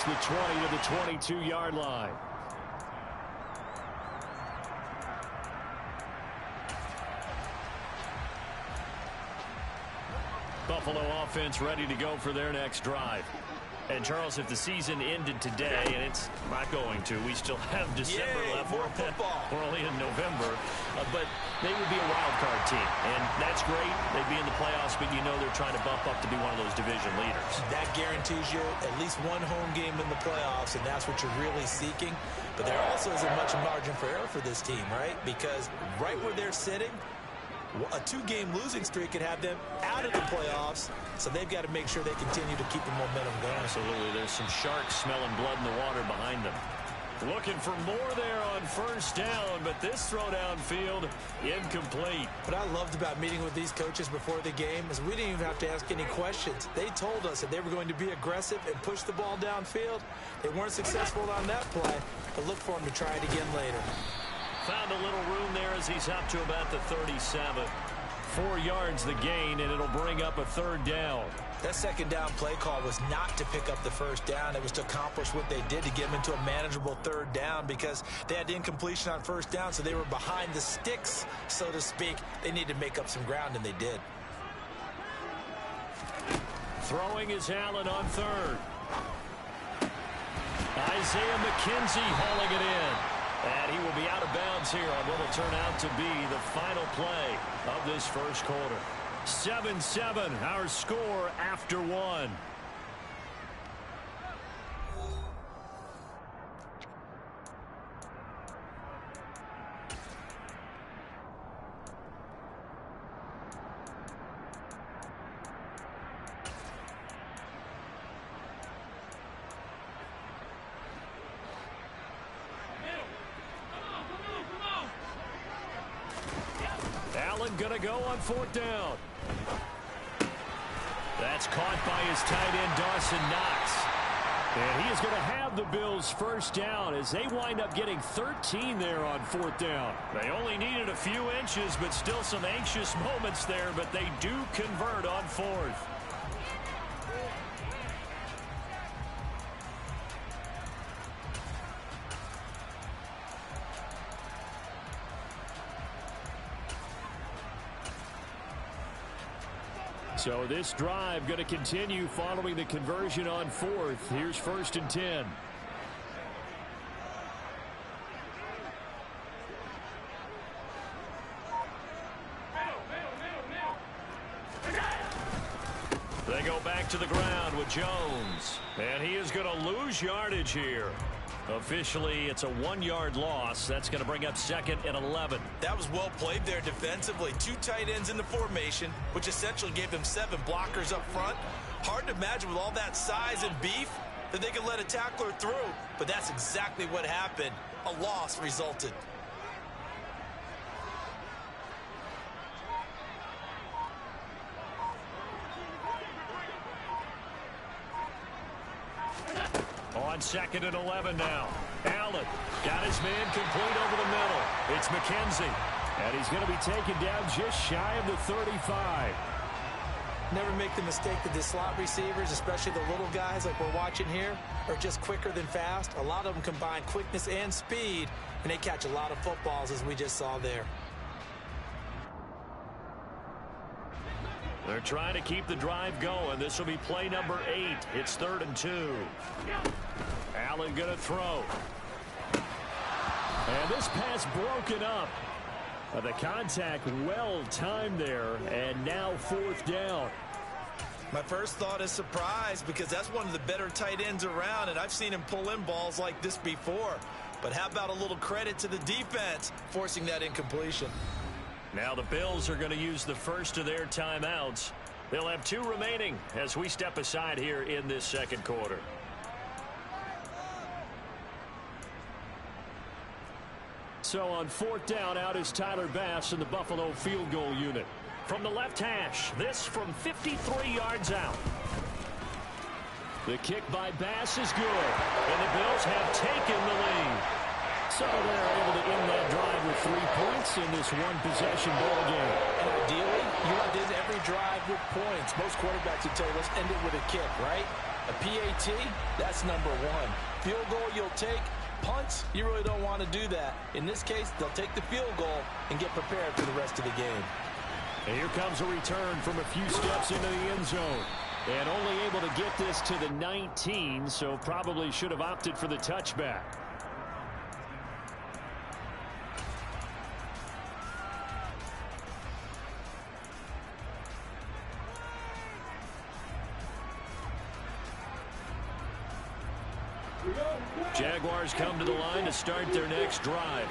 The 20 to the 22-yard line. Buffalo offense ready to go for their next drive. And, Charles, if the season ended today, and it's not going to, we still have December left. More football. We're only in November. But they would be a wild card team. And that's great. They'd be in the playoffs, but you know they're trying to bump up to be one of those division leaders. That guarantees you at least one home game in the playoffs, and that's what you're really seeking. But there also isn't much margin for error for this team, right? Because right where they're sitting, a two-game losing streak could have them out of the playoffs, so they've got to make sure they continue to keep the momentum going. Absolutely. There's some sharks smelling blood in the water behind them. Looking for more there on first down, but this throw downfield incomplete. What I loved about meeting with these coaches before the game is we didn't even have to ask any questions. They told us that they were going to be aggressive and push the ball downfield. They weren't successful on that play, but look for them to try it again later. Found a little room there as he's up to about the 37. 4 yards the gain, and it'll bring up a third down. That second down play call was not to pick up the first down. It was to accomplish what they did to get them into a manageable third down because they had incompletion on first down, so they were behind the sticks, so to speak. They needed to make up some ground, and they did. Throwing is Allen on third. Isaiah McKenzie hauling it in. And he will be out of bounds here on what will turn out to be the final play of this first quarter. 7-7, our score after one. Allen gonna go on fourth down. That's caught by his tight end, Dawson Knox. And he is going to have the Bills first down as they wind up getting 13 there on fourth down. They only needed a few inches, but still some anxious moments there, but they do convert on fourth. So this drive going to continue following the conversion on fourth. Here's first and 10. They go back to the ground with Jones. And he is going to lose yardage here. Officially, it's a 1-yard loss. That's going to bring up second and 11. That was well played there defensively. 2 tight ends in the formation, which essentially gave them 7 blockers up front. Hard to imagine with all that size and beef that they could let a tackler through. But that's exactly what happened. A loss resulted. On second and 11 now. Allen got his man complete over the middle. It's McKenzie. And he's going to be taken down just shy of the 35. Never make the mistake that the slot receivers, especially the little guys like we're watching here, are just quicker than fast. A lot of them combine quickness and speed, and they catch a lot of footballs as we just saw there. They're trying to keep the drive going. This will be play number 8. It's 3rd and 2. Allen going to throw. And this pass broken up. The contact well timed there, and now 4th down. My first thought is surprise because that's one of the better tight ends around, and I've seen him pull in balls like this before. But how about a little credit to the defense forcing that incompletion? Now the Bills are going to use the first of their timeouts. They'll have 2 remaining as we step aside here in this second quarter. So on 4th down, out is Tyler Bass in the Buffalo field goal unit. From the left hash, this from 53 yards out. The kick by Bass is good, and the Bills have taken the lead. So they're able to end that drive with 3 points in this one-possession ball game. And ideally, you want to end every drive with points. Most quarterbacks would tell you, let's end it with a kick, right? A PAT, that's number one. Field goal you'll take. Punts, you really don't want to do that. In this case, they'll take the field goal and get prepared for the rest of the game. And here comes a return from a few steps into the end zone. And only able to get this to the 19, so probably should have opted for the touchback. Jaguars come to the line to start their next drive.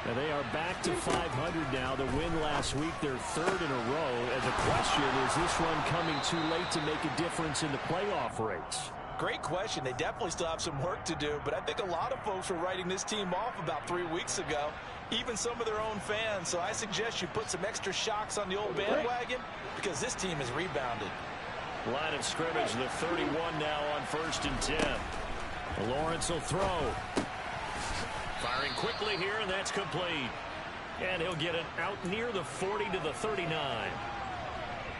And they are back to 500 now. The win last week, their third in a row. And the question is this run coming too late to make a difference in the playoff race? Great question. They definitely still have some work to do, but I think a lot of folks were writing this team off about 3 weeks ago, even some of their own fans. So I suggest you put some extra shocks on the old bandwagon because this team has rebounded. Line of scrimmage, the 31 now on 1st and 10. Lawrence will throw. Firing quickly here, and that's complete. And he'll get it out near the 40 to the 39.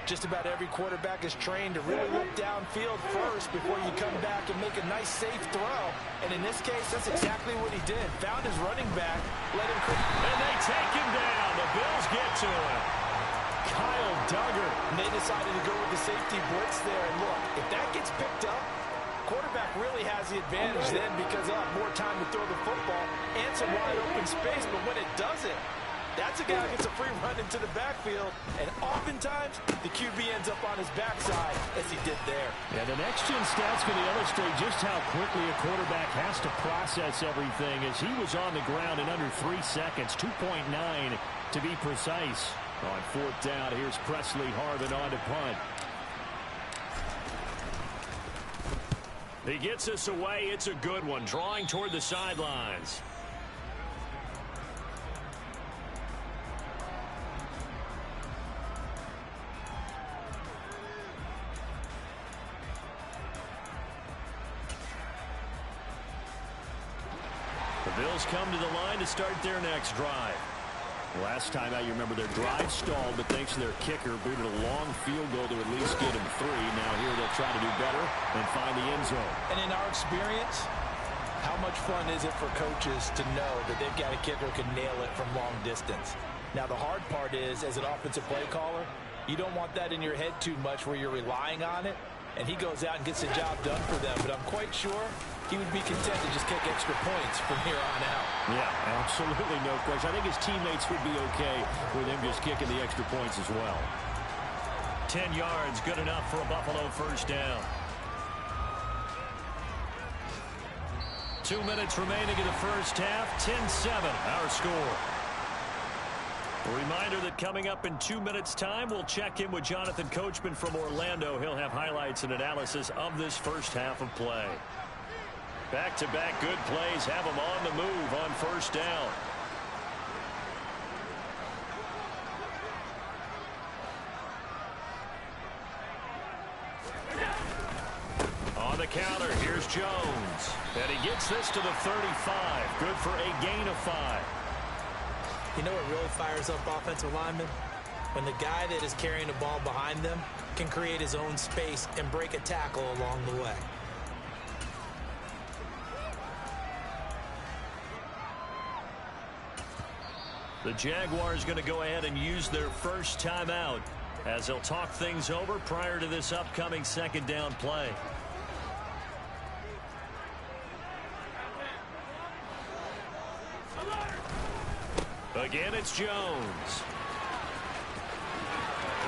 Just about every quarterback is trained to really look downfield first before you come back and make a nice, safe throw. And in this case, that's exactly what he did. Found his running back, let him... And they take him down. The Bills get to him. Kyle Duggar. And they decided to go with the safety blitz there. And look, if that gets picked up, quarterback really has the advantage then because they'll have more time to throw the football and some wide open space. But when it doesn't, that's a guy who gets a free run into the backfield. And oftentimes, the QB ends up on his backside as he did there. Yeah, the next-gen stats going to illustrate just how quickly a quarterback has to process everything as he was on the ground in under 3 seconds, 2.9 to be precise. On 4th down, here's Presley Harvin on to punt. He gets us away. It's a good one. Drawing toward the sidelines. The Bills come to the line to start their next drive. Last time out, you remember their drive stalled, but thanks to their kicker, booted a long field goal to at least get him 3. Now here they'll try to do better and find the end zone. And in our experience, how much fun is it for coaches to know that they've got a kicker who can nail it from long distance? Now the hard part is, as an offensive play caller, you don't want that in your head too much where you're relying on it, and he goes out and gets the job done for them. But I'm quite sure he would be content to just kick extra points from here on out. Yeah, absolutely no question. I think his teammates would be okay with him just kicking the extra points as well. 10 yards, good enough for a Buffalo first down. 2 minutes remaining in the first half, 10-7, our score. A reminder that coming up in 2 minutes' time, we'll check in with Jonathan Coachman from Orlando. He'll have highlights and analysis of this first half of play. Back-to-back good plays have him on the move on first down. On the counter, here's Jones. And he gets this to the 35. Good for a gain of 5. You know what really fires up offensive linemen? When the guy that is carrying the ball behind them can create his own space and break a tackle along the way. The Jaguars going to go ahead and use their first timeout as they'll talk things over prior to this upcoming second down play. Again, it's Jones.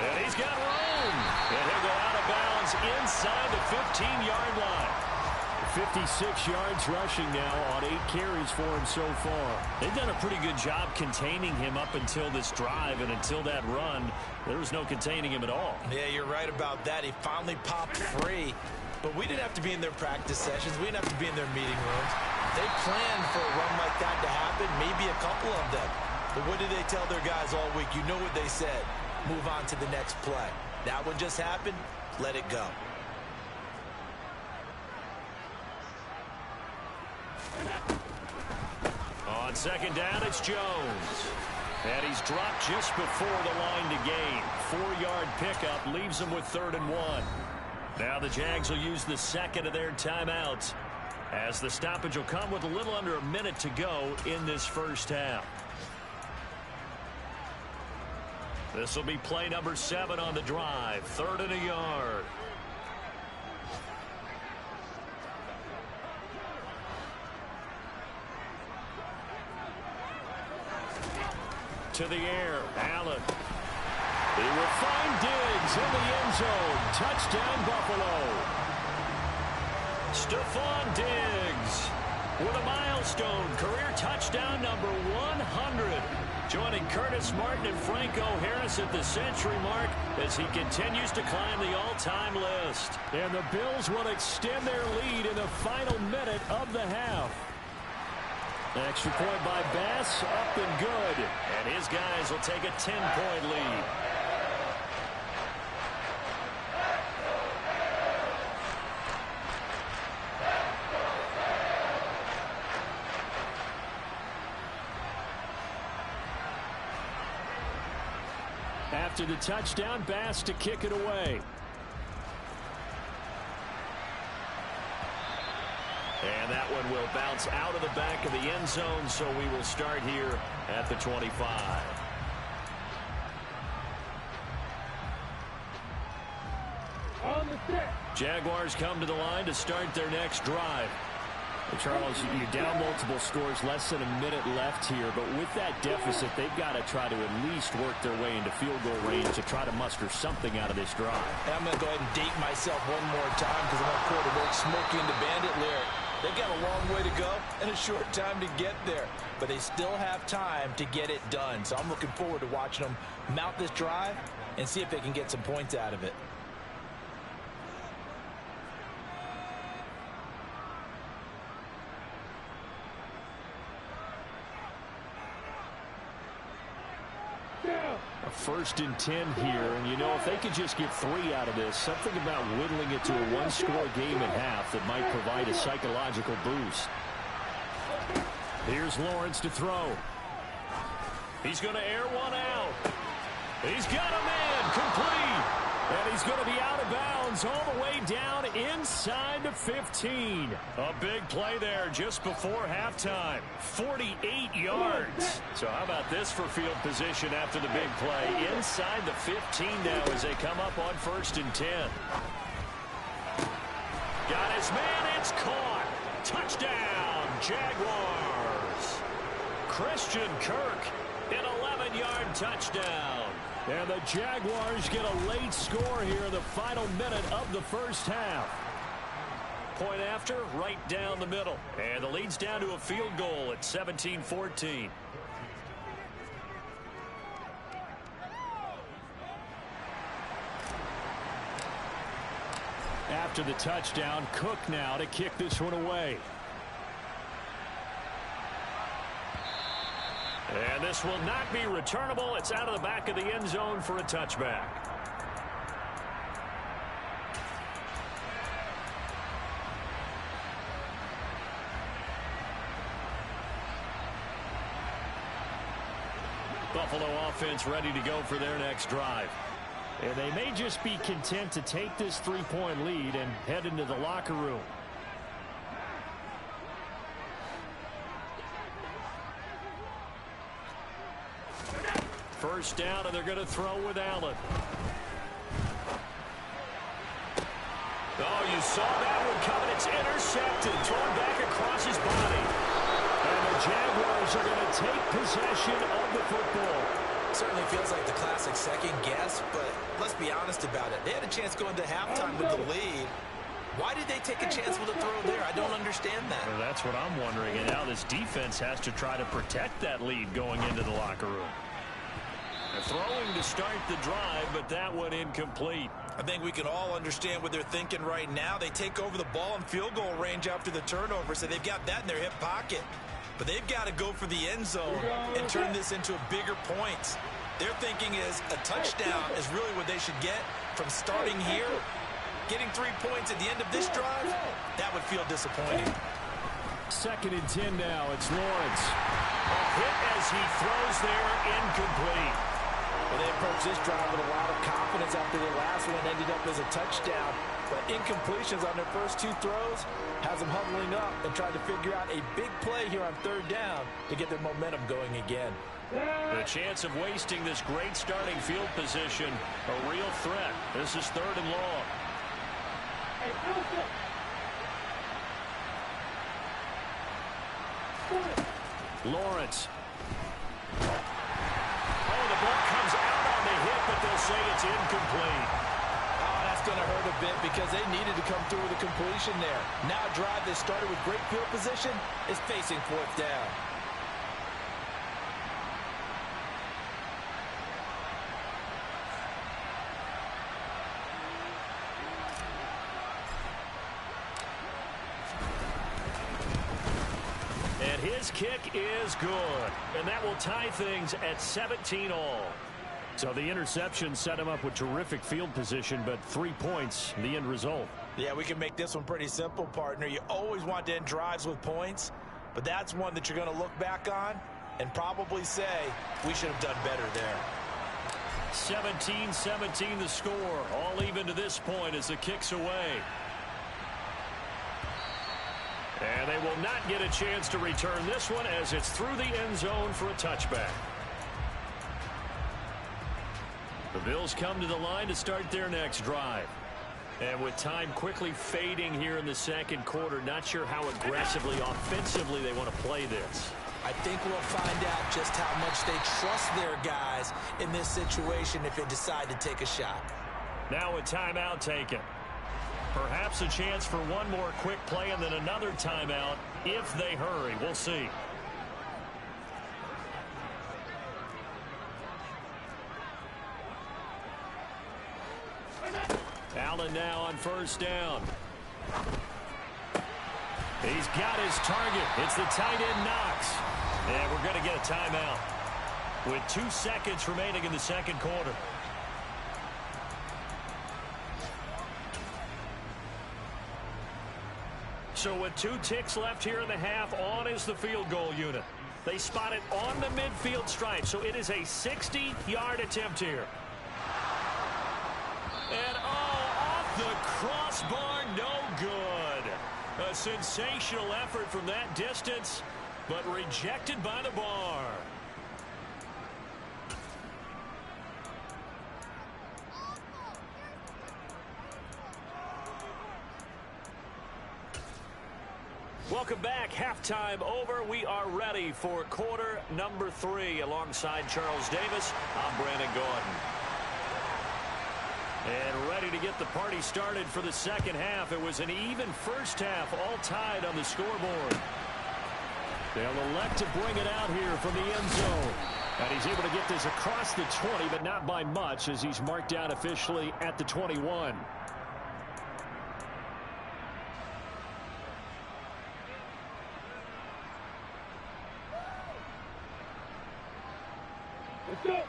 And he's got room. And he'll go out of bounds inside the 15-yard line. 56 yards rushing now on 8 carries for him so far. They've done a pretty good job containing him up until this drive, and until that run, there was no containing him at all. Yeah, you're right about that. He finally popped free, but we didn't have to be in their practice sessions. We didn't have to be in their meeting rooms. They planned for a run like that to happen, maybe a couple of them. But what did they tell their guys all week? You know what they said. Move on to the next play. That one just happened. Let it go. On second down, it's Jones. And he's dropped just before the line to gain. 4-yard pickup leaves him with 3rd and 1. Now the Jags will use the second of their timeouts, as the stoppage will come with a little under a minute to go in this first half. This will be play number 7 on the drive. 3rd and a yard. To the air, Allen. He will find Diggs in the end zone. Touchdown, Buffalo. Stephon Diggs with a milestone career touchdown number 100. Joining Curtis Martin and Franco Harris at the century mark as he continues to climb the all-time list. And the Bills will extend their lead in the final minute of the half. Extra point by Bass, up and good. And his guys will take a 10-point lead. After the touchdown, Bass to kick it away. And that one will bounce out of the back of the end zone, so we will start here at the 25. On the set. Jaguars come to the line to start their next drive. Charles, you're down multiple scores, less than a minute left here, but with that deficit, they've got to try to at least work their way into field goal range to try to muster something out of this drive. And I'm going to go ahead and date myself one more time because I'm going to quote an old Smokey and the Bandit lyric. They've got a long way to go and a short time to get there, but they still have time to get it done. So I'm looking forward to watching them mount this drive and see if they can get some points out of it. A 1st and 10 here, and you know, if they could just get 3 out of this, something about whittling it to a one-score game at half that might provide a psychological boost. Here's Lawrence to throw. He's going to air one out. He's got a man complete. And he's going to be out of bounds all the way down inside the 15. A big play there just before halftime. 48 yards. So how about this for field position after the big play? Inside the 15 now as they come up on 1st and 10. Got his man. It's caught. Touchdown, Jaguars. Christian Kirk, an 11-yard touchdown. And the Jaguars get a late score here in the final minute of the first half. Point after, right down the middle. And the lead's down to a field goal at 17-14. After the touchdown, Cook now to kick this one away. And this will not be returnable. It's out of the back of the end zone for a touchback. Buffalo offense ready to go for their next drive. And they may just be content to take this 3-point lead and head into the locker room. First down, and they're going to throw with Allen. Oh, you saw that one coming. It's intercepted, thrown back across his body. And the Jaguars are going to take possession of the football. Certainly feels like the classic second guess, but let's be honest about it. They had a chance going to halftime with the lead. Why did they take a chance with a throw there? I don't understand that. Well, that's what I'm wondering. And now this defense has to try to protect that lead going into the locker room. Throwing to start the drive, but that one incomplete. I think we can all understand what they're thinking right now. They take over the ball in field goal range after the turnover, so they've got that in their hip pocket. But they've got to go for the end zone and turn this into a bigger point. Their thinking is a touchdown is really what they should get from starting here. Getting 3 points at the end of this drive, that would feel disappointing. 2nd and 10 now. It's Lawrence. A hit as he throws there, incomplete. Well, they approached this drive with a lot of confidence after the last one ended up as a touchdown. but incompletions on their first 2 throws has them huddling up and trying to figure out a big play here on 3rd down to get their momentum going again. The chance of wasting this great starting field position, a real threat. This is 3rd and long. Lawrence. Oh, the ball comes out on the hit, but they'll say it's incomplete. Oh, that's going to hurt a bit because they needed to come through with a completion there. Now a drive that started with great field position is facing 4th down. And his kick is good. And that will tie things at 17 all. So the interception set him up with terrific field position, but 3 points, the end result. Yeah, we can make this one pretty simple, partner. You always want to end drives with points, but that's one that you're going to look back on and probably say, we should have done better there. 17-17 the score. All even to this point as the kick's away. And they will not get a chance to return this one as it's through the end zone for a touchback. The Bills come to the line to start their next drive. And with time quickly fading here in the 2nd quarter, not sure how aggressively, offensively they want to play this. I think we'll find out just how much they trust their guys in this situation if they decide to take a shot. Now a timeout taken. Perhaps a chance for one more quick play and then another timeout if they hurry. We'll see. Allen now on 1st down. He's got his target. It's the tight end Knox. And we're going to get a timeout with 2 seconds remaining in the 2nd quarter. So with 2 ticks left here in the half, on is the field goal unit. They spot it on the midfield stripe, so it is a 60-yard attempt here. And off the crossbar, no good. A sensational effort from that distance, but rejected by the bar. Welcome back. Halftime over. We are ready for quarter number 3. Alongside Charles Davis, I'm Brandon Gordon. And ready to get the party started for the 2nd half. It was an even first half, all tied on the scoreboard. They'll elect to bring it out here from the end zone. And he's able to get this across the 20, but not by much as he's marked down officially at the 21.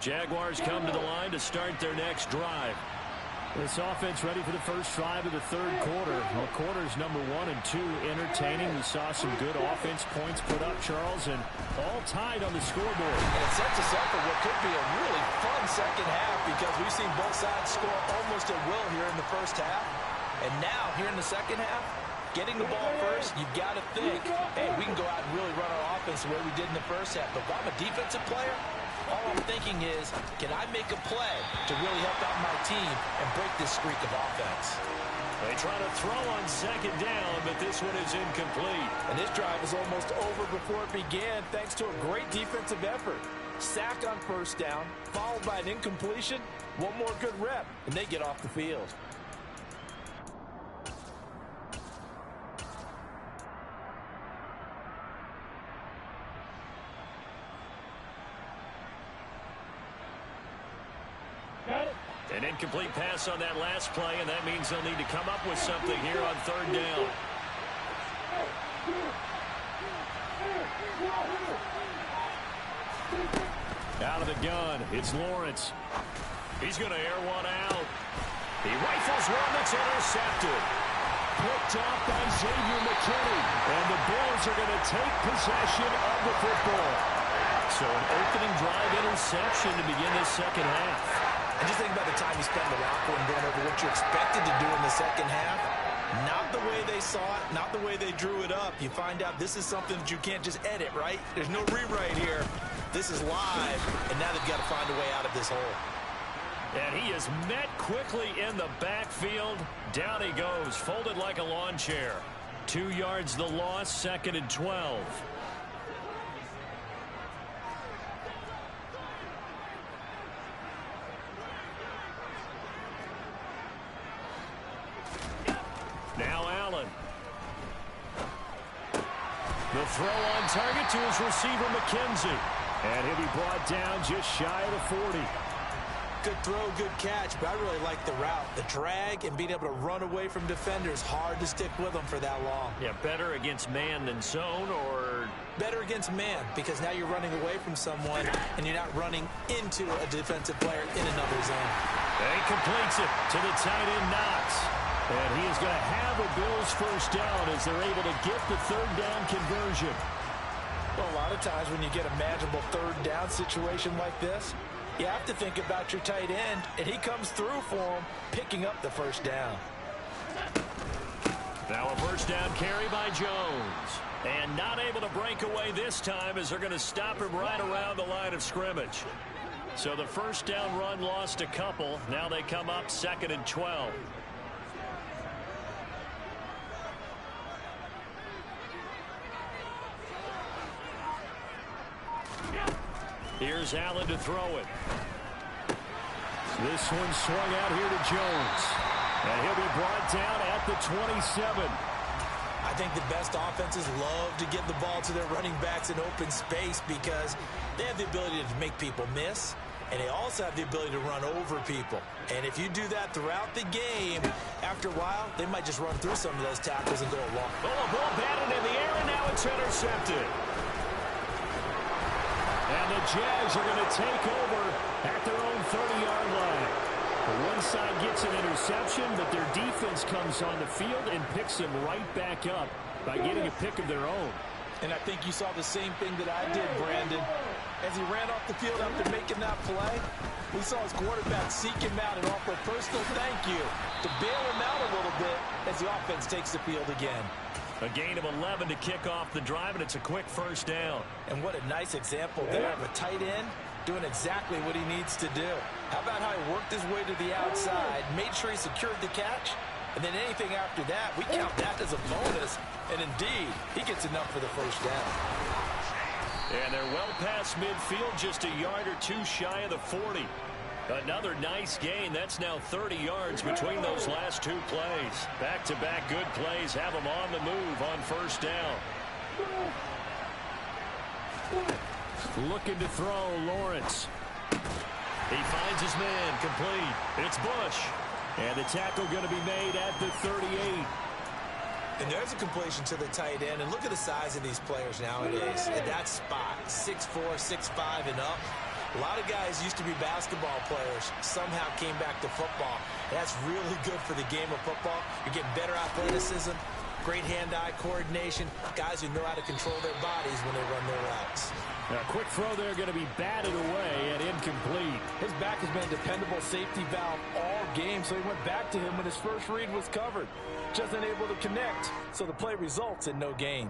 Jaguars come to the line to start their next drive. This offense ready for the first drive of the 3rd quarter. Well, quarters number 1 and 2 entertaining. We saw some good offense points put up, Charles, and all tied on the scoreboard. And it sets us up for what could be a really fun 2nd half because we've seen both sides score almost at will here in the first half. And now, here in the 2nd half, getting the ball first, you've got to think, hey, we can go out and really run our offense the way we did in the first half. But if I'm a defensive player, all I'm thinking is, can I make a play to really help out my team and break this streak of offense? They try to throw on 2nd down, but this one is incomplete. And this drive is almost over before it began thanks to a great defensive effort. Sack on 1st down, followed by an incompletion. One more good rep, and they get off the field. An incomplete pass on that last play, and that means they'll need to come up with something here on 3rd down. Out of the gun, it's Lawrence. He's going to air one out. He rifles one that's intercepted. Picked off by Xavier McKinney. And the Bills are going to take possession of the football. So an opening drive interception to begin this 2nd half. And just think about the time you spent in the locker room going over what you expected to do in the second half. Not the way they saw it, not the way they drew it up. You find out this is something that you can't just edit, right? There's no rewrite here. This is live, and now they've got to find a way out of this hole. And he is met quickly in the backfield. Down he goes, folded like a lawn chair. 2 yards the loss, 2nd and 12. Now Allen. The throw on target to his receiver, McKenzie. And he'll be brought down just shy of the 40. Good throw, good catch, but I really like the route. The drag and being able to run away from defenders, hard to stick with them for that long. Yeah, better against man than zone, or? Better against man, because now you're running away from someone and you're not running into a defensive player in another zone. And he completes it to the tight end, Knox. And he is going to have a Bills first down as they're able to get the 3rd down conversion. Well, a lot of times when you get a manageable 3rd down situation like this, you have to think about your tight end, and he comes through for him, picking up the 1st down. Now a 1st down carry by Jones. And not able to break away this time as they're going to stop him right around the line of scrimmage. So the 1st down run lost a couple. Now they come up 2nd and 12. Here's Allen to throw it. This one swung out here to Jones. And he'll be brought down at the 27. I think the best offenses love to get the ball to their running backs in open space because they have the ability to make people miss, and they also have the ability to run over people. And if you do that throughout the game, after a while, they might just run through some of those tackles and go along. Oh, a ball batted in the air, and now it's intercepted. And the Jags are going to take over at their own 30-yard line. One side gets an interception, but their defense comes on the field and picks them right back up by getting a pick of their own. And I think you saw the same thing that I did, Brandon. As he ran off the field after making that play, we saw his quarterback seek him out and offer a personal thank you to bail him out a little bit as the offense takes the field again. A gain of 11 to kick off the drive, and it's a quick 1st down. And what a nice example there of a tight end doing exactly what he needs to do. How about how he worked his way to the outside, made sure he secured the catch, and then anything after that, we count that as a bonus. And indeed, he gets enough for the 1st down. And they're well past midfield, just a yard or 2 shy of the 40. Another nice gain. That's now 30 yards between those last 2 plays. Back-to-back good plays have them on the move on 1st down. Looking to throw, Lawrence. He finds his man, complete. It's Bush. And the tackle going to be made at the 38. And there's a completion to the tight end. And look at the size of these players nowadays. At that spot, 6'4", 6'5", and up. A lot of guys used to be basketball players, somehow came back to football. That's really good for the game of football. You're getting better athleticism, great hand-eye coordination, guys who know how to control their bodies when they run their routes. Now, a quick throw there going to be batted away and incomplete. His back has been a dependable safety valve all game, so he went back to him when his first read was covered. Just unable to connect, so the play results in no gain.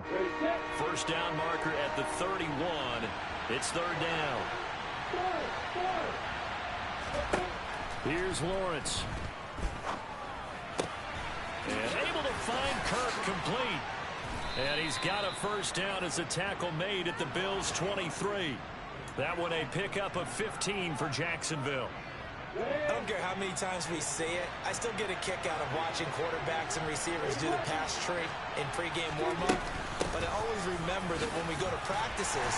1st down marker at the 31. It's 3rd down. Here's Lawrence. And able to find Kirk, complete. And he's got a 1st down as a tackle made at the Bills' 23. That one a pickup of 15 for Jacksonville. I don't care how many times we see it. I still get a kick out of watching quarterbacks and receivers do the pass tree in pregame warm-up. But I always remember that when we go to practices,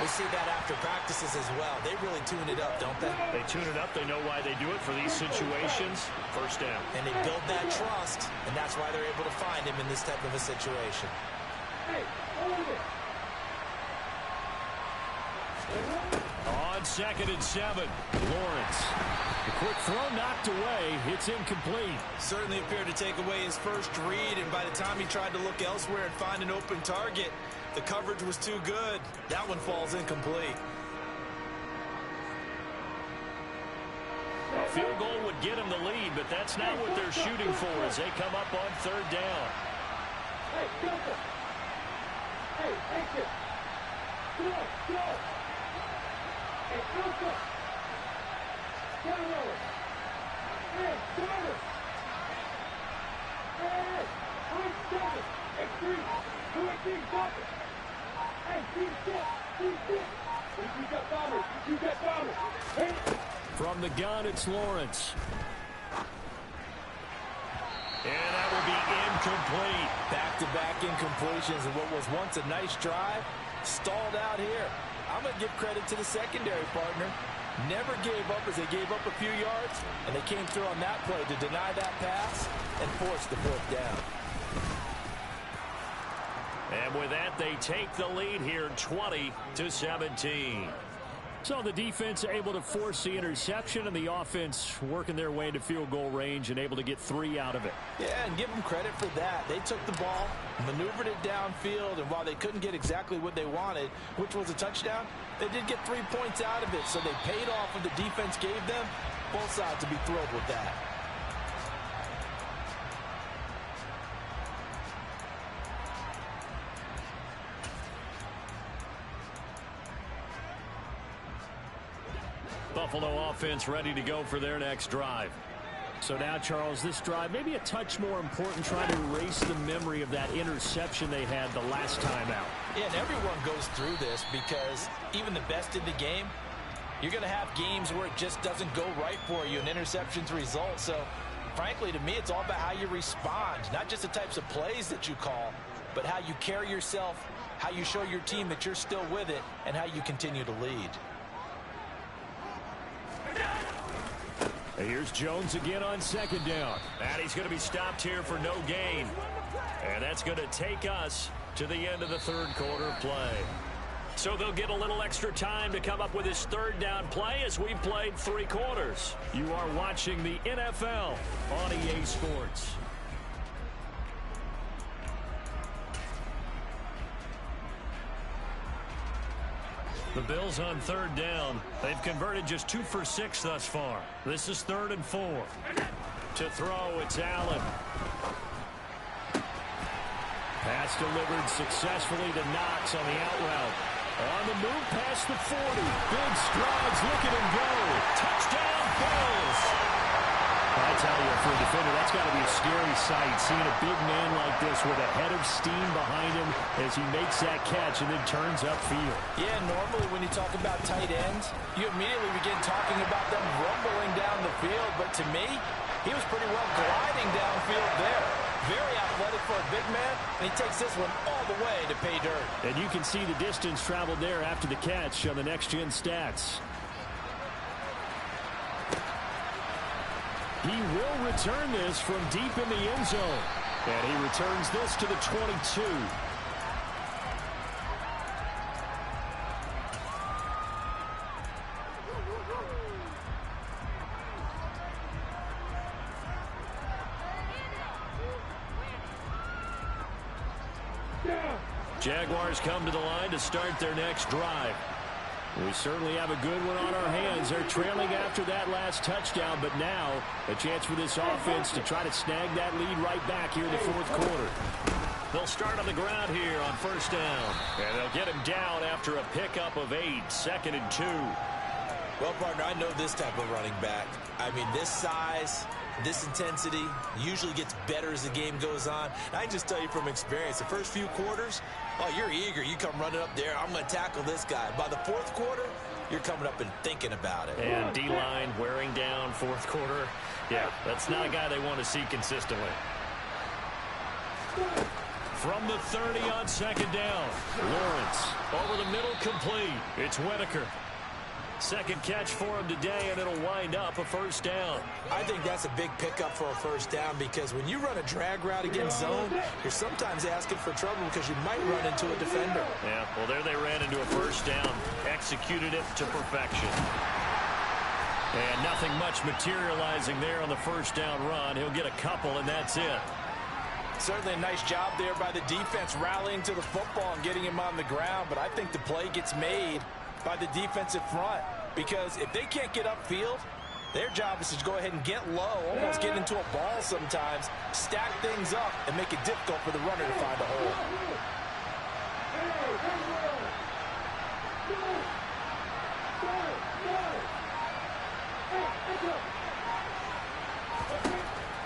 we see that after practices as well. They really tune it up, don't they? They tune it up. They know why they do it for these situations. 1st down. And they build that trust, and that's why they're able to find him in this type of a situation. On 2nd and 7, Lawrence. The quick throw knocked away. It's incomplete. Certainly appeared to take away his first read, and by the time he tried to look elsewhere and find an open target, the coverage was too good. That one falls incomplete. Field goal would get them the lead, but that's not what they're shooting for as they come up on third down. Hey, Joseph. Hey, kid. Go. Hey, Joseph. Get over. Hey, Joseph. Hey, I'm Joseph. Hey, 3. 2 18, Joseph. Hey, T6. You got bombers. Hey. From the gun, it's Lawrence. And that will be incomplete. Back-to-back incompletions and what was once a nice drive stalled out here. I'm going to give credit to the secondary partner. Never gave up as they gave up a few yards, and they came through on that play to deny that pass and force the fourth down. And with that, they take the lead here 20-17. So the defense able to force the interception, and the offense working their way into field goal range and able to get 3 out of it. Yeah, and give them credit for that. They took the ball, maneuvered it downfield, and while they couldn't get exactly what they wanted, which was a touchdown, they did get 3 points out of it, so they paid off what the defense gave them. Both sides to be thrilled with that. Buffalo offense ready to go for their next drive. So now, Charles, this drive maybe a touch more important, trying to erase the memory of that interception they had the last time out. Yeah, and everyone goes through this because even the best in the game, you're going to have games where it just doesn't go right for you, and interceptions result. So, frankly, to me, it's all about how you respond, not just the types of plays that you call, but how you carry yourself, how you show your team that you're still with it, and how you continue to lead. Here's Jones again on second down. And he's going to be stopped here for no gain. And that's going to take us to the end of the third quarter play. So they'll get a little extra time to come up with his third down play as we've played 3 quarters. You are watching the NFL on EA Sports. The Bills on third down. They've converted just 2 for 6 thus far. This is 3rd and 4. To throw, it's Allen. Pass delivered successfully to Knox on the out route. On the move past the 40. Big strides, look at him go. Touchdown, Bills. I tell you, for a defender, that's got to be a scary sight, seeing a big man like this with a head of steam behind him as he makes that catch and then turns upfield. Yeah, normally when you talk about tight ends, you immediately begin talking about them rumbling down the field. But to me, he was pretty well gliding downfield there. Very athletic for a big man, and he takes this one all the way to pay dirt. And you can see the distance traveled there after the catch on the next-gen stats. He will return this from deep in the end zone. And he returns this to the 22. Jaguars come to the line to start their next drive. We certainly have a good one on our hands. They're trailing after that last touchdown, but now a chance for this offense to try to snag that lead right back here in the fourth quarter. They'll start on the ground here on first down. And they'll get him down after a pickup of 8, 2nd and 2. Well, partner, I know this type of running back. I mean, this size, this intensity usually gets better as the game goes on. And I can just tell you from experience, the first few quarters, oh, you're eager. You come running up there. I'm going to tackle this guy. By the fourth quarter, you're coming up and thinking about it. And D-line wearing down fourth quarter. Yeah, that's not a guy they want to see consistently. From the 30 on second down, Lawrence over the middle, complete. It's Whitaker. Second catch for him today, and it'll wind up a first down. I think that's a big pickup for a first down, because when you run a drag route against zone, you're sometimes asking for trouble because you might run into a defender. Yeah, well, there they ran into a first down, executed it to perfection. And nothing much materializing there on the first down run. He'll get a couple, and that's it. Certainly a nice job there by the defense rallying to the football and getting him on the ground, but I think the play gets made by the defensive front, because if they can't get upfield, Their job is to go ahead and get low, almost get into a ball sometimes, stack things up, and make it difficult for the runner to find a hole.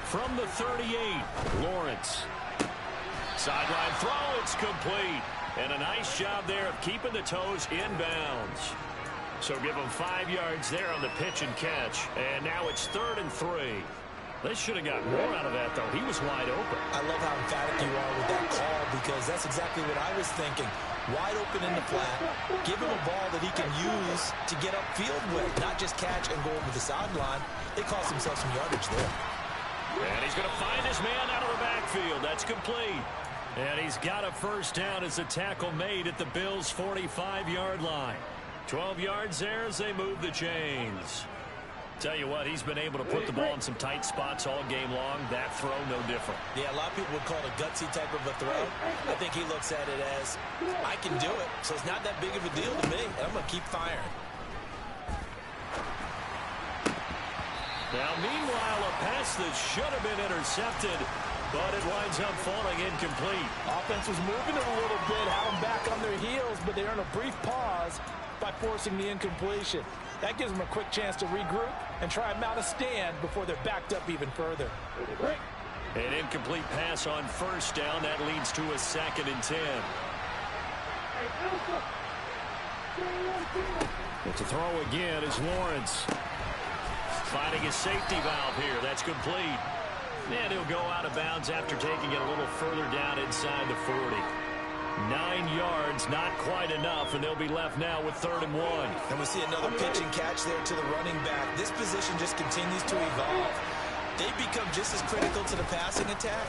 From the 38, Lawrence. Sideline throw, it's complete. And a nice job there of keeping the toes inbounds. So give him 5 yards there on the pitch and catch. And now it's 3rd and 3. They should have got more out of that, though. He was wide open. I love how emphatic you are with that call because that's exactly what I was thinking. Wide open in the flat. Give him a ball that he can use to get upfield with, not just catch and go over the sideline. They cost themselves some yardage there. And he's going to find his man out of the backfield. That's complete. And he's got a first down as a tackle made at the Bills' 45-yard line. 12 yards there as they move the chains. Tell you what, he's been able to put the ball in some tight spots all game long. That throw, no different. Yeah, a lot of people would call it a gutsy type of a throw. I think he looks at it as, I can do it, so it's not that big of a deal to me, and I'm going to keep firing. Now, meanwhile, a pass that should have been intercepted, but it winds up falling incomplete. Offense was moving it a little bit, had them back on their heels, but they earned a brief pause by forcing the incompletion. That gives them a quick chance to regroup and try and mount a stand before they're backed up even further. An incomplete pass on first down. That leads to a 2nd and 10. It's a throw again as Lawrence finding his safety valve here. That's complete. And he'll go out of bounds after taking it a little further down inside the 40. 9 yards, not quite enough, and they'll be left now with 3rd and 1. And we see another pitch and catch there to the running back. This position just continues to evolve. They become just as critical to the passing attack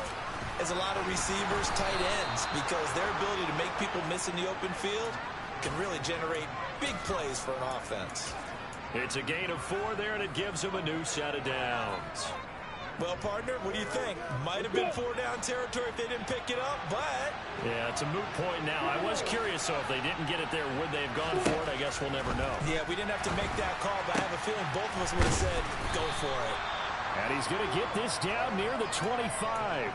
as a lot of receivers, tight ends, because their ability to make people miss in the open field can really generate big plays for an offense. It's a gain of 4 there, and it gives them a new set of downs. Well, partner, what do you think? Might have been 4-down territory if they didn't pick it up, but... Yeah, it's a moot point now. I was curious, so if they didn't get it there, would they have gone for it? I guess we'll never know. Yeah, we didn't have to make that call, but I have a feeling both of us would have said, go for it. And he's going to get this down near the 25.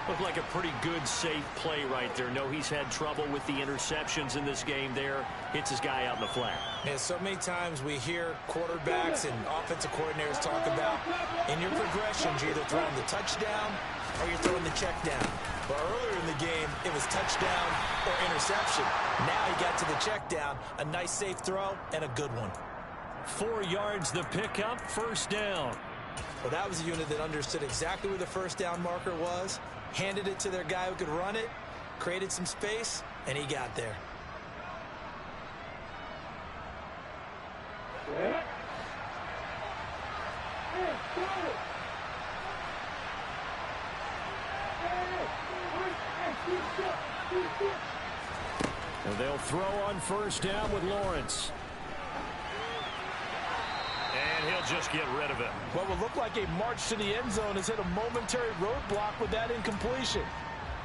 Looked like a pretty good, safe play right there. No, he's had trouble with the interceptions in this game there. Hits his guy out in the flat. And so many times we hear quarterbacks and offensive coordinators talk about in your progressions, you're either throwing the touchdown or you're throwing the check down. But earlier in the game, it was touchdown or interception. Now he got to the check down, a nice safe throw and a good one. 4 yards the pickup, first down. Well, that was a unit that understood exactly where the first down marker was, handed it to their guy who could run it, created some space, and he got there. And they'll throw on first down with Lawrence. And he'll just get rid of it. What will look like a march to the end zone has hit a momentary roadblock with that incompletion.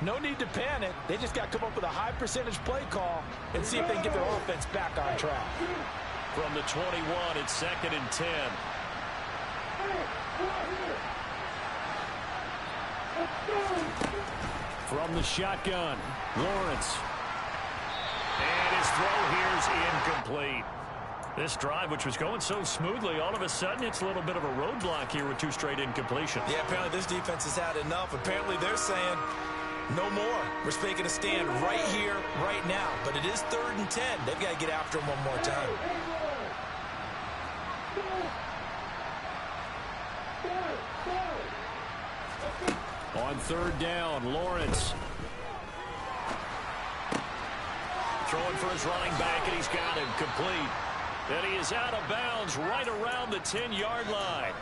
No need to panic. They just got to come up with a high percentage play call and see if they can get their offense back on track. From the 21, it's 2nd and 10. From the shotgun, Lawrence. And his throw here is incomplete. This drive, which was going so smoothly, all of a sudden it's a little bit of a roadblock here with 2 straight incompletions. Yeah, apparently this defense has had enough. Apparently they're saying, no more. We're making a stand right here, right now. But it is 3rd and 10. They've got to get after him one more time. On 3rd down, Lawrence. Throwing for his running back, and he's got him complete. And he is out of bounds right around the 10-yard line.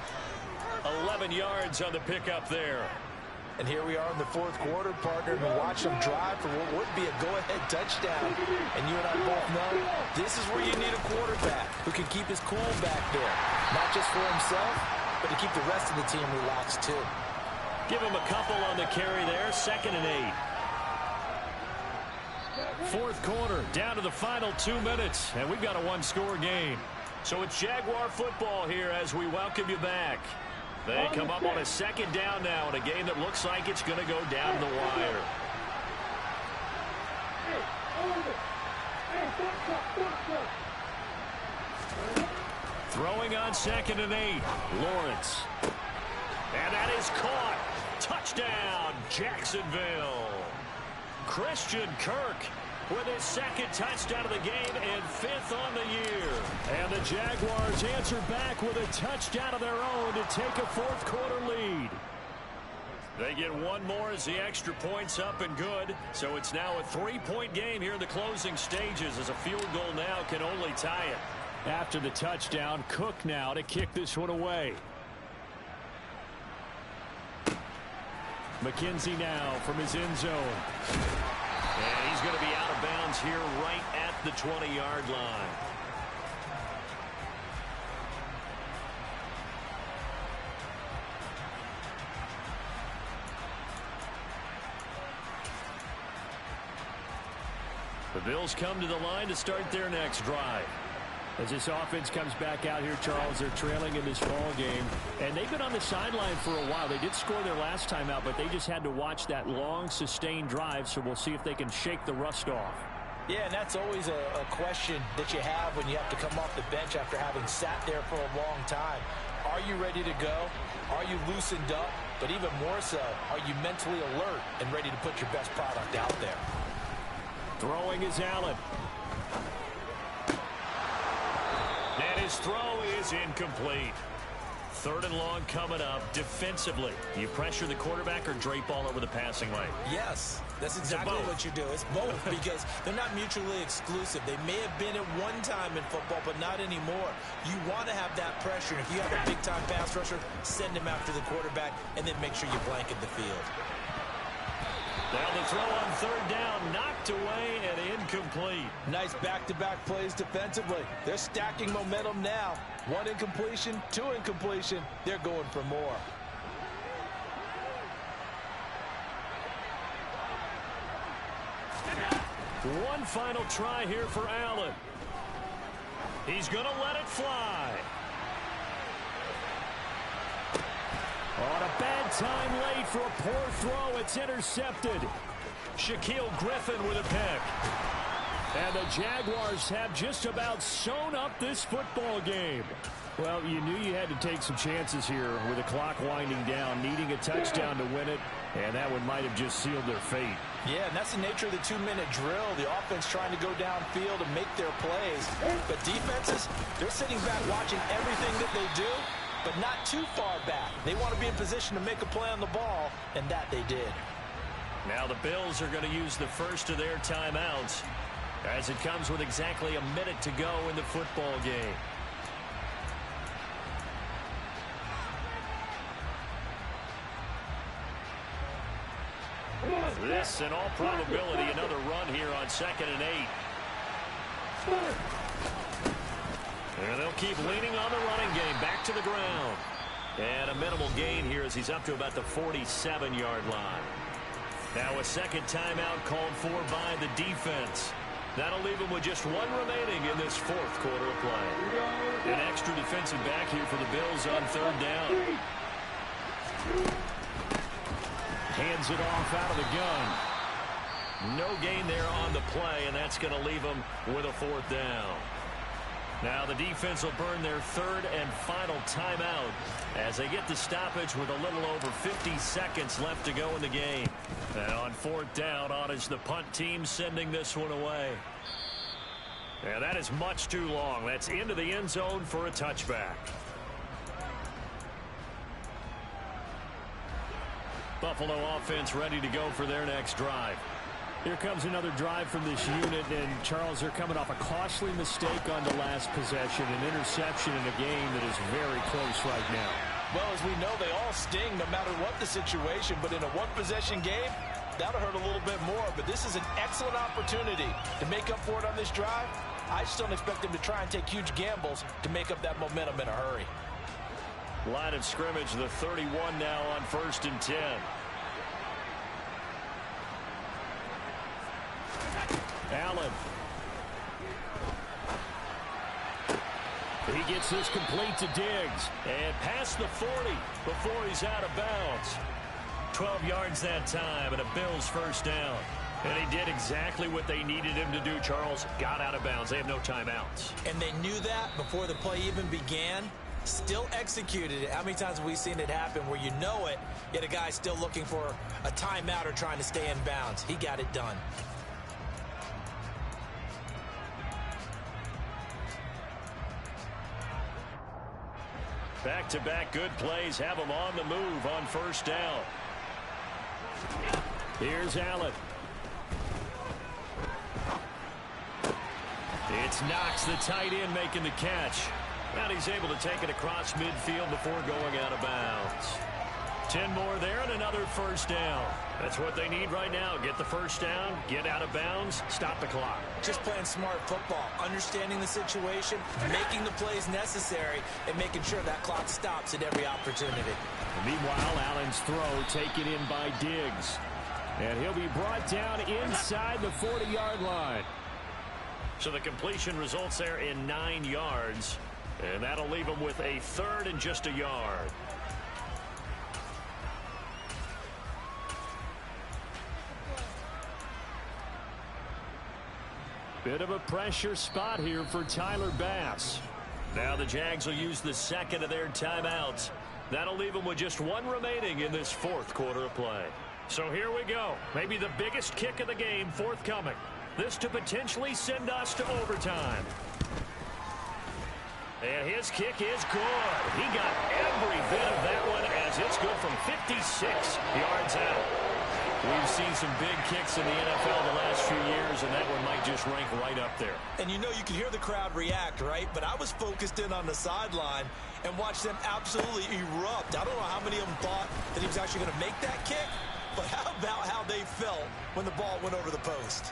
11 yards on the pickup there. And here we are in the 4th quarter, partner, and we watch them drive for what would be a go-ahead touchdown. And you and I both know this is where you need a quarterback who can keep his cool back there. Not just for himself, but to keep the rest of the team relaxed too. Give him a couple on the carry there, 2nd and 8. 4th quarter, down to the final 2 minutes, and we've got a 1-score game. So it's Jaguar football here as we welcome you back. They come up on a second down now in a game that looks like it's going to go down the wire. Throwing on 2nd and 8. Lawrence. And that is caught. Touchdown, Jacksonville. Christian Kirk with his 2nd touchdown of the game and 5th on the year. And the Jaguars answer back with a touchdown of their own to take a 4th quarter lead. They get one more as the extra point's up and good. So it's now a 3-point game here in the closing stages as a field goal now can only tie it. After the touchdown, Cook now to kick this one away. McKenzie now from his end zone. And he's going to be out of bounds here right at the 20-yard line. The Bills come to the line to start their next drive. As this offense comes back out here, Charles, they're trailing in this ball game. And they've been on the sideline for a while. They did score their last time out, but they just had to watch that long, sustained drive. So we'll see if they can shake the rust off. Yeah, and that's always a question that you have when you have to come off the bench after having sat there for a long time. Are you ready to go? Are you loosened up? But even more so, are you mentally alert and ready to put your best product out there? Throwing is Allen. And his throw is incomplete. 3rd and long coming up defensively. You pressure the quarterback or drape all over the passing lane? Yes, that's exactly what you do. It's both because they're not mutually exclusive. They may have been at one time in football, but not anymore. You want to have that pressure. If you have a big-time pass rusher, send him after the quarterback, and then make sure you blanket the field. Now the throw on 3rd down, knocked away and incomplete. Nice back-to-back plays defensively. They're stacking momentum now. 1 incompletion, 2 incompletion. They're going for more. One final try here for Allen. He's going to let it fly. On a bad time late for a poor throw. It's intercepted. Shaquille Griffin with a pick. And the Jaguars have just about sewn up this football game. Well, you knew you had to take some chances here with the clock winding down, needing a touchdown to win it, and that one might have just sealed their fate. Yeah, and that's the nature of the 2-minute drill. The offense trying to go downfield and make their plays. But defenses, they're sitting back watching everything that they do, but not too far back. They want to be in position to make a play on the ball, and that they did. Now the Bills are going to use the first of their timeouts as it comes with exactly a minute to go in the football game. This, in all probability, another run here on 2nd and 8. And they'll keep leaning on the running game back to the ground. And a minimal gain here as he's up to about the 47-yard line. Now a 2nd timeout called for by the defense. That'll leave him with just 1 remaining in this 4th quarter of play. An extra defensive back here for the Bills on 3rd down. Hands it off out of the gun. No gain there on the play, and that's going to leave him with a 4th down. Now the defense will burn their 3rd and final timeout as they get the stoppage with a little over 50 seconds left to go in the game. And on 4th down, on is the punt team sending this one away. And that is much too long. That's into the end zone for a touchback. Buffalo offense ready to go for their next drive. Here comes another drive from this unit, and Charles, they're coming off a costly mistake on the last possession, an interception in a game that is very close right now. Well, as we know, they all sting no matter what the situation, but in a one-possession game, that'll hurt a little bit more. But this is an excellent opportunity to make up for it on this drive. I just don't expect them to try and take huge gambles to make up that momentum in a hurry. Line of scrimmage, the 31 now on 1st and 10. Allen. He gets this complete to Diggs. And past the 40 before he's out of bounds. 12 yards that time and a Bills first down. And he did exactly what they needed him to do, Charles. Got out of bounds. They have no timeouts. And they knew that before the play even began. Still executed it. How many times have we seen it happen where you know it, yet a guy's still looking for a timeout or trying to stay in bounds? He got it done. Back-to-back good plays have him on the move on first down. Here's Allen. It's Knox, the tight end, making the catch. And he's able to take it across midfield before going out of bounds. 10 more there and another first down. That's what they need right now. Get the first down, get out of bounds, stop the clock. Just playing smart football, understanding the situation, making the plays necessary, and making sure that clock stops at every opportunity. Meanwhile, Allen's throw taken in by Diggs. And he'll be brought down inside the 40-yard line. So the completion results there in 9 yards. And that'll leave him with a third and just a yard. Bit of a pressure spot here for Tyler Bass. Now the Jags will use the second of their timeouts. That'll leave them with just one remaining in this fourth quarter of play. So here we go. Maybe the biggest kick of the game forthcoming. This to potentially send us to overtime. And his kick is good. He got every bit of that one as it's good from 56 yards out. We've seen some big kicks in the NFL the last few years, and that one might just rank right up there. And you know you can hear the crowd react, right? But I was focused in on the sideline and watched them absolutely erupt. I don't know how many of them thought that he was actually going to make that kick, but how about how they felt when the ball went over the post?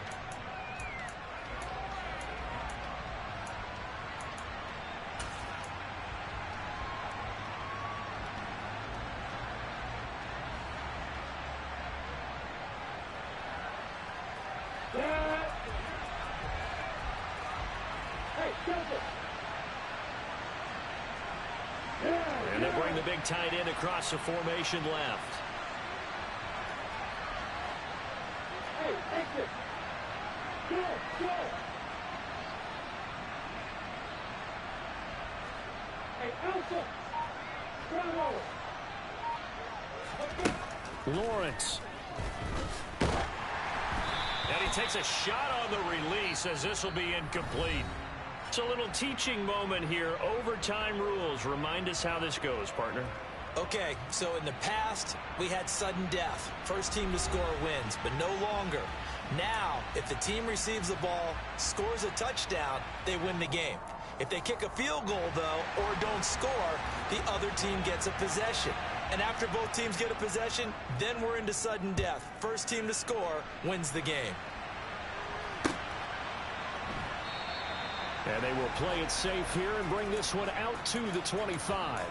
And they bring the big tight end across the formation left. Hey, exit. Go, go. Hey, Alpha. Bravo. Lawrence. And he takes a shot on the release as this will be incomplete. It's a little teaching moment here. Overtime rules. Remind us how this goes, partner. Okay, so in the past, we had sudden death. First team to score wins, but no longer. Now, if the team receives the ball, scores a touchdown, they win the game. If they kick a field goal, though, or don't score, the other team gets a possession. And after both teams get a possession, then we're into sudden death. First team to score wins the game. And they will play it safe here and bring this one out to the 25.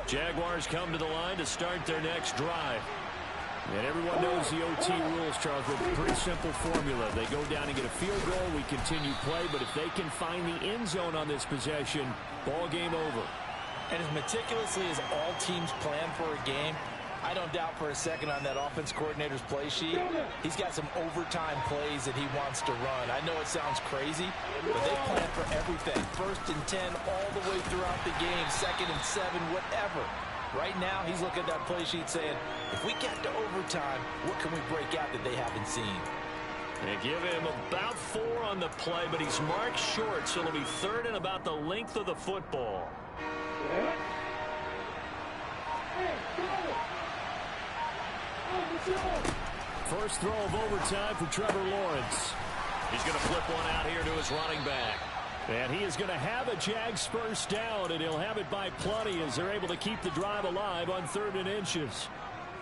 Jaguars come to the line to start their next drive. And everyone knows the OT rules, Charles, with a pretty simple formula. They go down and get a field goal, we continue play, but if they can find the end zone on this possession, ball game over. And as meticulously as all teams plan for a game, I don't doubt for a second on that offense coordinator's play sheet, he's got some overtime plays that he wants to run. I know it sounds crazy, but they plan for everything. 1st and 10 all the way throughout the game, 2nd and 7, whatever. Right now, he's looking at that play sheet saying, if we get to overtime, what can we break out that they haven't seen? They give him about 4 on the play, but he's marked short, so it'll be 3rd and about the length of the football. First throw of overtime for Trevor Lawrence. He's going to flip one out here to his running back. And he is going to have a Jags first down, and he'll have it by plenty as they're able to keep the drive alive on 3rd and inches.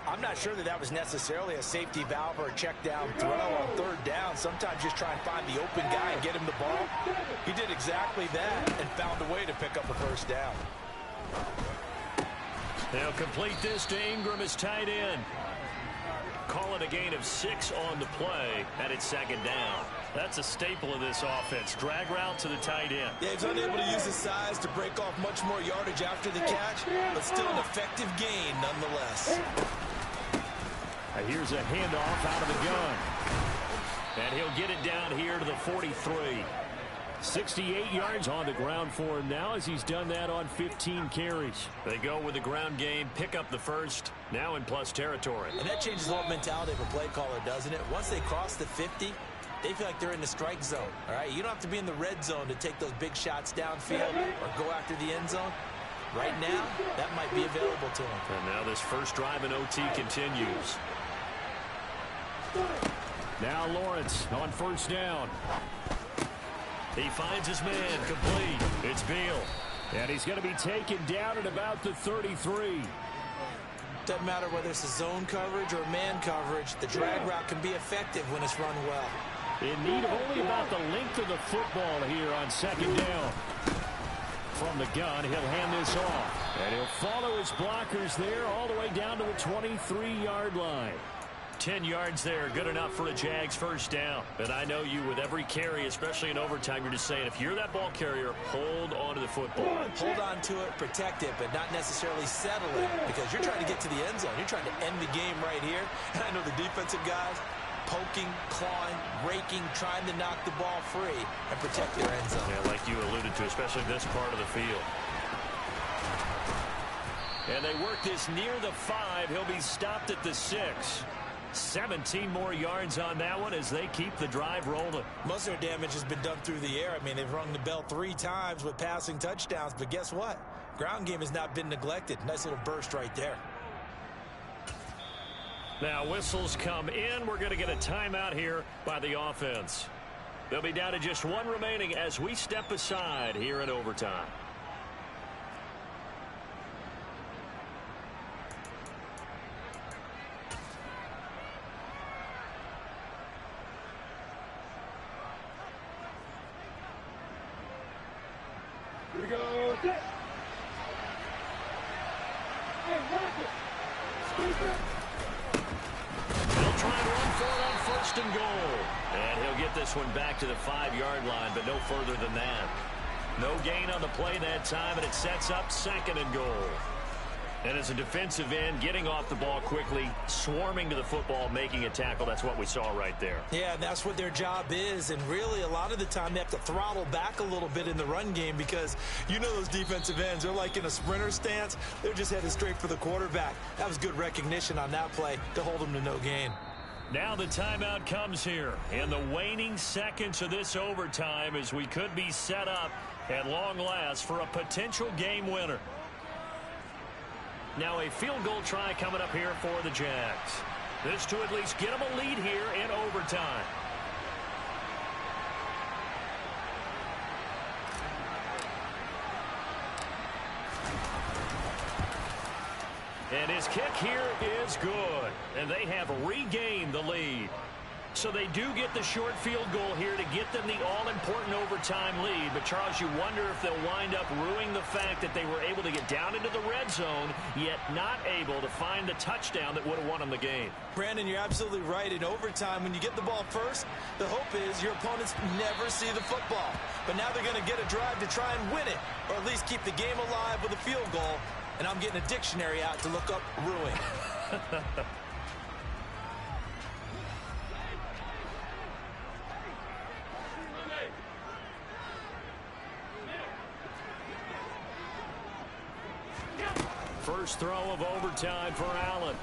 I'm not sure that was necessarily a safety valve or a check down throw on 3rd down. Sometimes just try and find the open guy and get him the ball. He did exactly that and found a way to pick up a first down. They'll complete this to Ingram as tight end. Call it a gain of 6 on the play, and it's second down. That's a staple of this offense. Drag route to the tight end. Yeah, he's unable to use his size to break off much more yardage after the catch, but still an effective gain nonetheless. Here's a handoff out of the gun. And he'll get it down here to the 43. 68 yards on the ground for him now, as he's done that on 15 carries. They go with the ground game, pick up the first, now in plus territory. And that changes the whole mentality of a play caller, doesn't it? Once they cross the 50, they feel like they're in the strike zone. All right, you don't have to be in the red zone to take those big shots downfield or go after the end zone. Right now, that might be available to him. And now this first drive in OT continues. Now Lawrence on first down. He finds his man, complete. It's Beal. And he's going to be taken down at about the 33. Doesn't matter whether it's a zone coverage or man coverage, the drag route can be effective when it's run well. In need of only about the length of the football here on second down. From the gun, he'll hand this off. And he'll follow his blockers there all the way down to the 23-yard line. 10 yards there, good enough for a Jags first down. And I know you, with every carry, especially in overtime, you're just saying, if you're that ball carrier, hold on to the football. Hold on to it, protect it, but not necessarily settle it, because you're trying to get to the end zone. You're trying to end the game right here. And I know the defensive guys poking, clawing, raking, trying to knock the ball free and protect their end zone. Yeah, like you alluded to, especially this part of the field. And they work this near the 5. He'll be stopped at the 6. 17 more yards on that one as they keep the drive rolling. Most of their damage has been done through the air. I mean, they've rung the bell 3 times with passing touchdowns, but guess what? Ground game has not been neglected. Nice little burst right there. Now whistles come in. We're going to get a timeout here by the offense. They'll be down to just 1 remaining as we step aside here in overtime. Here we go. Set. Hey, watch it. They'll try and run for it on first and goal. And he'll get this one back to the 5-yard line, but no further than that. No gain on the play that time, and it sets up second and goal. And as a defensive end, getting off the ball quickly, swarming to the football, making a tackle, that's what we saw right there. Yeah, and that's what their job is. And really, a lot of the time, they have to throttle back a little bit in the run game because you know those defensive ends, they're like in a sprinter stance. They're just headed straight for the quarterback. That was good recognition on that play to hold them to no gain. Now the timeout comes here in the waning seconds of this overtime as we could be set up at long last for a potential game winner. Now a field goal try coming up here for the Jags. This to at least get them a lead here in overtime. And his kick here is good. And they have regained the lead. So they do get the short field goal here to get them the all-important overtime lead. But, Charles, you wonder if they'll wind up ruining the fact that they were able to get down into the red zone, yet not able to find the touchdown that would have won them the game. Brandon, you're absolutely right. In overtime, when you get the ball first, the hope is your opponents never see the football. But now they're going to get a drive to try and win it, or at least keep the game alive with a field goal. And I'm getting a dictionary out to look up ruin. First throw of overtime for Allen.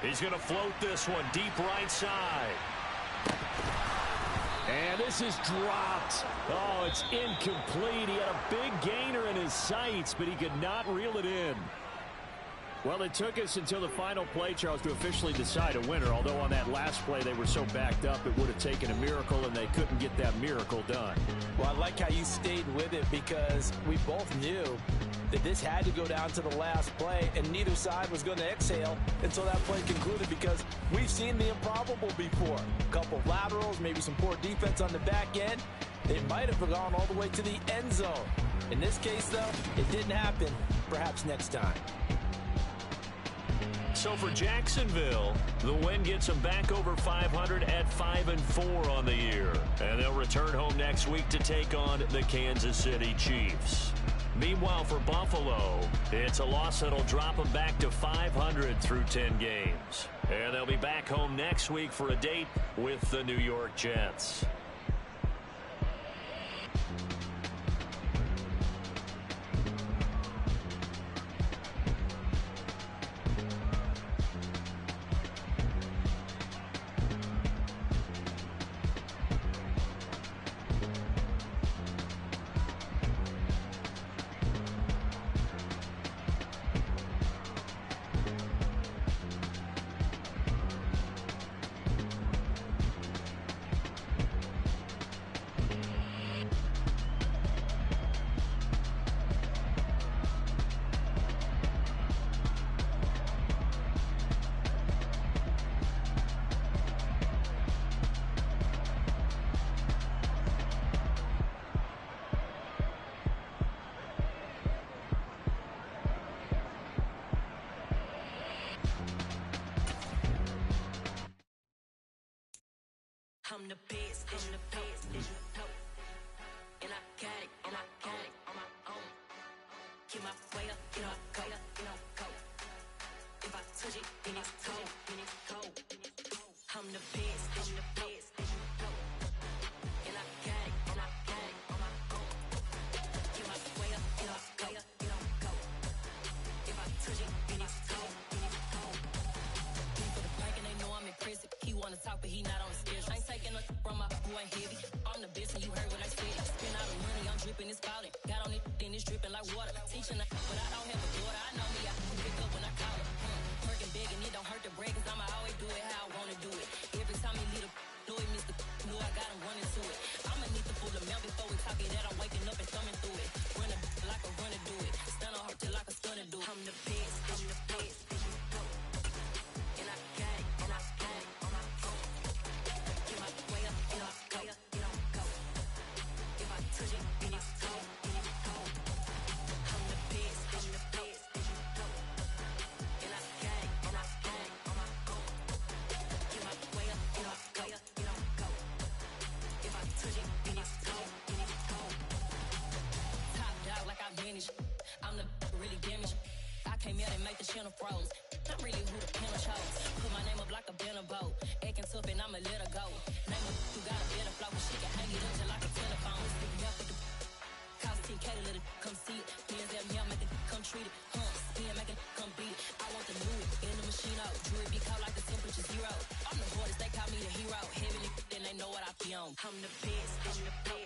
He's going to float this one deep right side. And this is dropped. Oh, it's incomplete. He had a big gainer in his sights, but he could not reel it in. Well, it took us until the final play, Charles, to officially decide a winner, although on that last play they were so backed up it would have taken a miracle, and they couldn't get that miracle done. Well, I like how you stayed with it because we both knew that this had to go down to the last play, and neither side was going to exhale until that play concluded because we've seen the improbable before. A couple of laterals, maybe some poor defense on the back end. They might have gone all the way to the end zone. In this case, though, it didn't happen. Perhaps next time. So for Jacksonville, the win gets them back over 500 at 5-4 on the year. And they'll return home next week to take on the Kansas City Chiefs. Meanwhile, for Buffalo, it's a loss that'll drop them back to 500 through 10 games. And they'll be back home next week for a date with the New York Jets. I'm the best, and the best, and you know. And I got it, on my own. Get my way up, you know, go. If I touch it, then it's cold, I'm the best, and the best, and you know. And I got it, on my own. Get my way up, you know, go. If I touch it, then it's cold, People the bank and they know I'm impressive. He wanna talk, but he not on the schedule. I ain't taking nothing from my boy heavy. I'm the best and you heard what I said. Spend all the money, I'm dripping, it's falling. Got on it, then it's dripping like water. Teaching but I don't have a daughter. I know me, I can pick up when I call it. Working big and it don't hurt to break, cause I'ma always do it how I wanna do it. Every time he lead a know it, Mr. Know I got him running to it. I'ma need the full amount before we talk it that I'm waking up and thumbing through it. Run a like a runner do it. Stun on her till like a stunner do it. I'm the best, and the best, and you know. And I got it, on my own. Get my way up, you know, go. If I touch it, then it's cold, I'm the best, and the best, and you know. And I got it, on my own. Get my way up, you know, go. If I touch it, then it's cold, Top dog like I manage. I'm the really damaged. I came out and make the channel froze. I'm really who the panel chose. Put my name up like a banner boat. Acting tough and I'ma let her go. Name her who got a better flow. She can hang it up just like a telephone. Sticking up with the cost 10K to let it come see it. Hands at me, I make it come treat it. Spin, make it come beat it. I want the new in the machine out. Jewelry be cold like the temperature 0. I'm the hardest, they call me the hero. Heavy then they know what I be on. I'm the best, and the best.